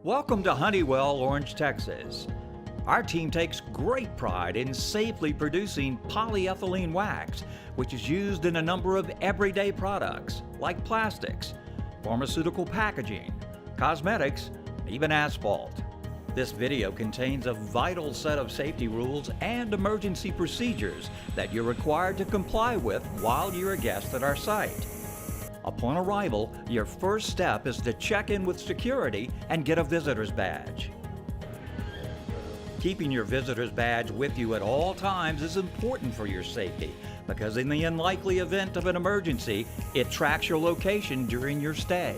Welcome to Honeywell, Orange, Texas. Our team takes great pride in safely producing polyethylene wax, which is used in a number of everyday products like plastics, pharmaceutical packaging, cosmetics, even asphalt. This video contains a vital set of safety rules and emergency procedures that you're required to comply with while you're a guest at our site. Upon arrival, your first step is to check in with security and get a visitor's badge. Keeping your visitor's badge with you at all times is important for your safety because in the unlikely event of an emergency, it tracks your location during your stay.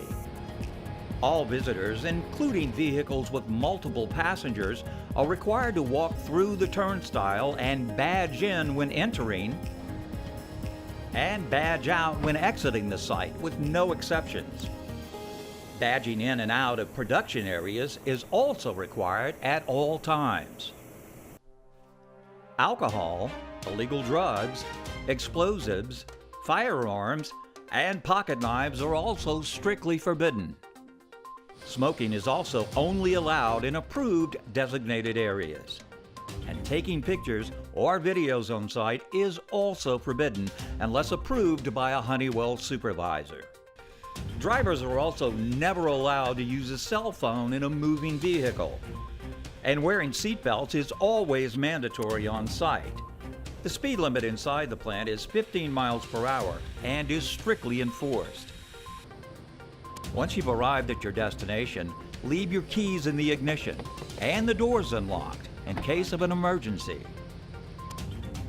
All visitors, including vehicles with multiple passengers, are required to walk through the turnstile and badge in when entering and badge out when exiting the site, with no exceptions. Badging in and out of production areas is also required at all times. Alcohol, illegal drugs, explosives, firearms, and pocket knives are also strictly forbidden. Smoking is also only allowed in approved designated areas. And taking pictures or videos on site is also forbidden unless approved by a Honeywell supervisor. Drivers are also never allowed to use a cell phone in a moving vehicle. And wearing seatbelts is always mandatory on site. The speed limit inside the plant is 15 miles per hour and is strictly enforced. Once you've arrived at your destination, leave your keys in the ignition and the doors unlocked in case of an emergency.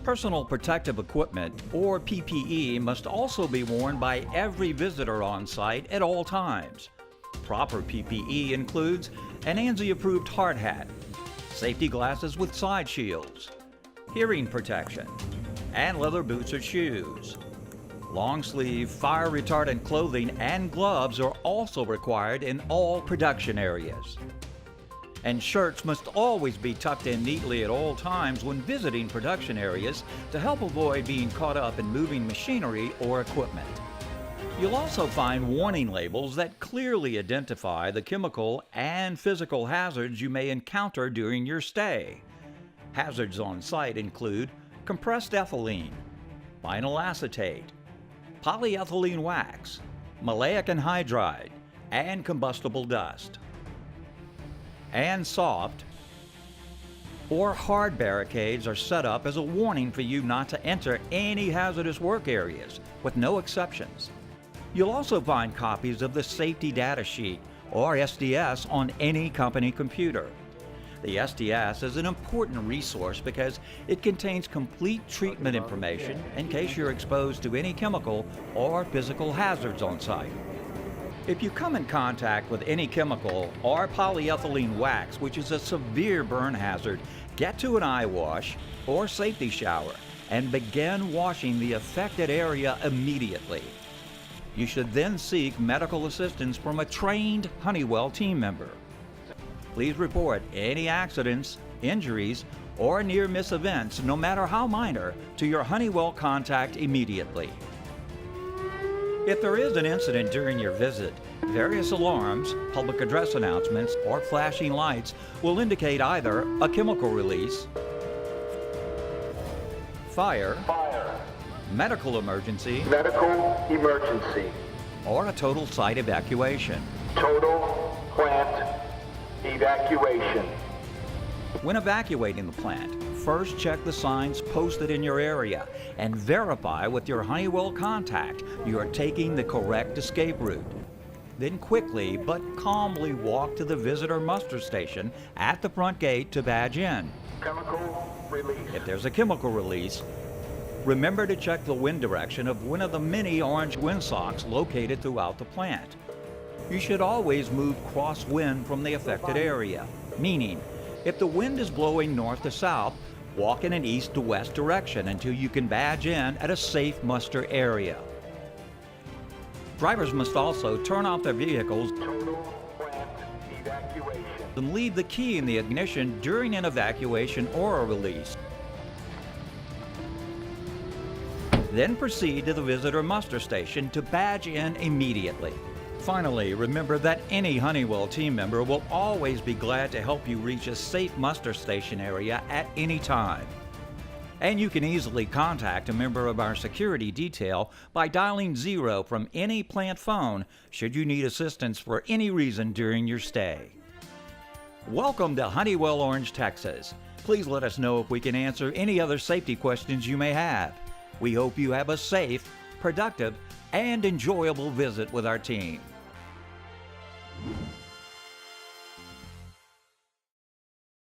Personal protective equipment, or PPE, must also be worn by every visitor on site at all times. Proper PPE includes an ANSI-approved hard hat, safety glasses with side shields, hearing protection, and leather boots or shoes. Long-sleeve, fire-retardant clothing and gloves are also required in all production areas. And shirts must always be tucked in neatly at all times when visiting production areas to help avoid being caught up in moving machinery or equipment. You'll also find warning labels that clearly identify the chemical and physical hazards you may encounter during your stay. Hazards on site include compressed ethylene, vinyl acetate, polyethylene wax, maleic anhydride, and combustible dust. And soft or hard barricades are set up as a warning for you not to enter any hazardous work areas, with no exceptions. You'll also find copies of the Safety Data Sheet, or SDS, on any company computer. The SDS is an important resource because it contains complete treatment information in case you're exposed to any chemical or physical hazards on site. If you come in contact with any chemical or polyethylene wax, which is a severe burn hazard, get to an eye wash or safety shower and begin washing the affected area immediately. You should then seek medical assistance from a trained Honeywell team member. Please report any accidents, injuries, or near-miss events, no matter how minor, to your Honeywell contact immediately. If there is an incident during your visit, various alarms, public address announcements, or flashing lights will indicate either a chemical release, fire, medical emergency, or a total site evacuation. Total plant evacuation. When evacuating the plant, first check the signs posted in your area and verify with your Honeywell contact you are taking the correct escape route. Then quickly but calmly walk to the visitor muster station at the front gate to badge in. Chemical release. If there's a chemical release, remember to check the wind direction of one of the many orange windsocks located throughout the plant. You should always move crosswind from the affected area, meaning if the wind is blowing north to south, walk in an east to west direction until you can badge in at a safe muster area. Drivers must also turn off their vehicles and leave the key in the ignition during an evacuation or a release. Then proceed to the visitor muster station to badge in immediately. Finally, remember that any Honeywell team member will always be glad to help you reach a safe muster station area at any time. And you can easily contact a member of our security detail by dialing 0 from any plant phone should you need assistance for any reason during your stay. Welcome to Honeywell Orange, Texas. Please let us know if we can answer any other safety questions you may have. We hope you have a safe, productive, and enjoyable visit with our team.